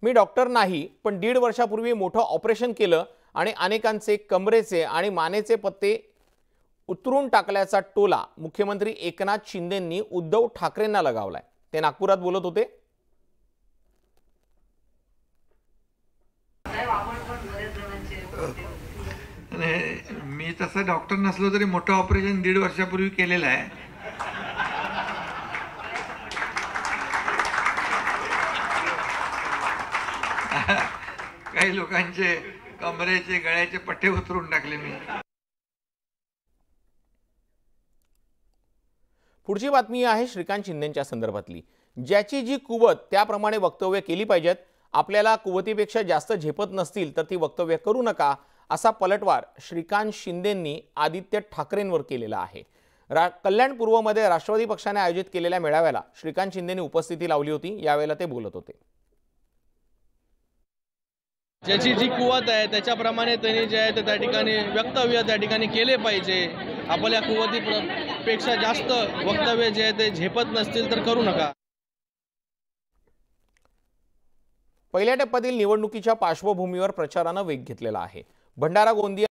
मी doctor नाही, पण 1.5 वर्षापूर्वी मोठं ऑपरेशन केलं आणि अनेकांचे कमरेचे आणि मानेचे पत्ते उतरून टाकल्याचा टोला मुख्यमंत्री एकनाथ शिंदेंनी उद्धव ठाकरेंना लगावलाय। ते नागपुरात बोलत होते। मी तसं डॉक्टर नसलो तरी मोठं ऑपरेशन 1.5 वर्षापूर्वी केलेलं आहे। काही लोकांचे कमरेचे गळ्याचे पट्टे उतरून टाकले मी। पुढची बातमी आहे श्रीकांत शिंदेंच्या संदर्भातली। ज्याची जी कुवत त्याप्रमाणे वक्तव्य केली पाहिजेत। आपल्याला कुवतीपेक्षा जास्त झेपत नसतील तर ती वक्तव्य करू नका, असा पलटवार श्रीकांत शिंदेंनी आदित्य ठाकरेंवर केलेला आहे। कल्याण पूर्वमध्ये राष्ट्रवादी पक्षाने आयोजित केलेल्या मेळाव्याला श्रीकांत शिंदेंनी उपस्थिती लावली होती। यावेळेला ते बोलत होते। ज्याची जी कुवत आहे त्याच्याप्रमाणे त्यांनी जे आहे त्या ठिकाणी वक्तव्य त्या ठिकाणी केले पाहिजे। आपल्या कुवतीपेक्षा जास्त वक्तव्य जे आहे ते झेपत नसतील तर करू नका। पहिल्या टप्प्यातील निवडणुकीच्या पार्श्वभूमीवर प्रचाराने वेग घेतलेला आहे। भंडारा गोंदिया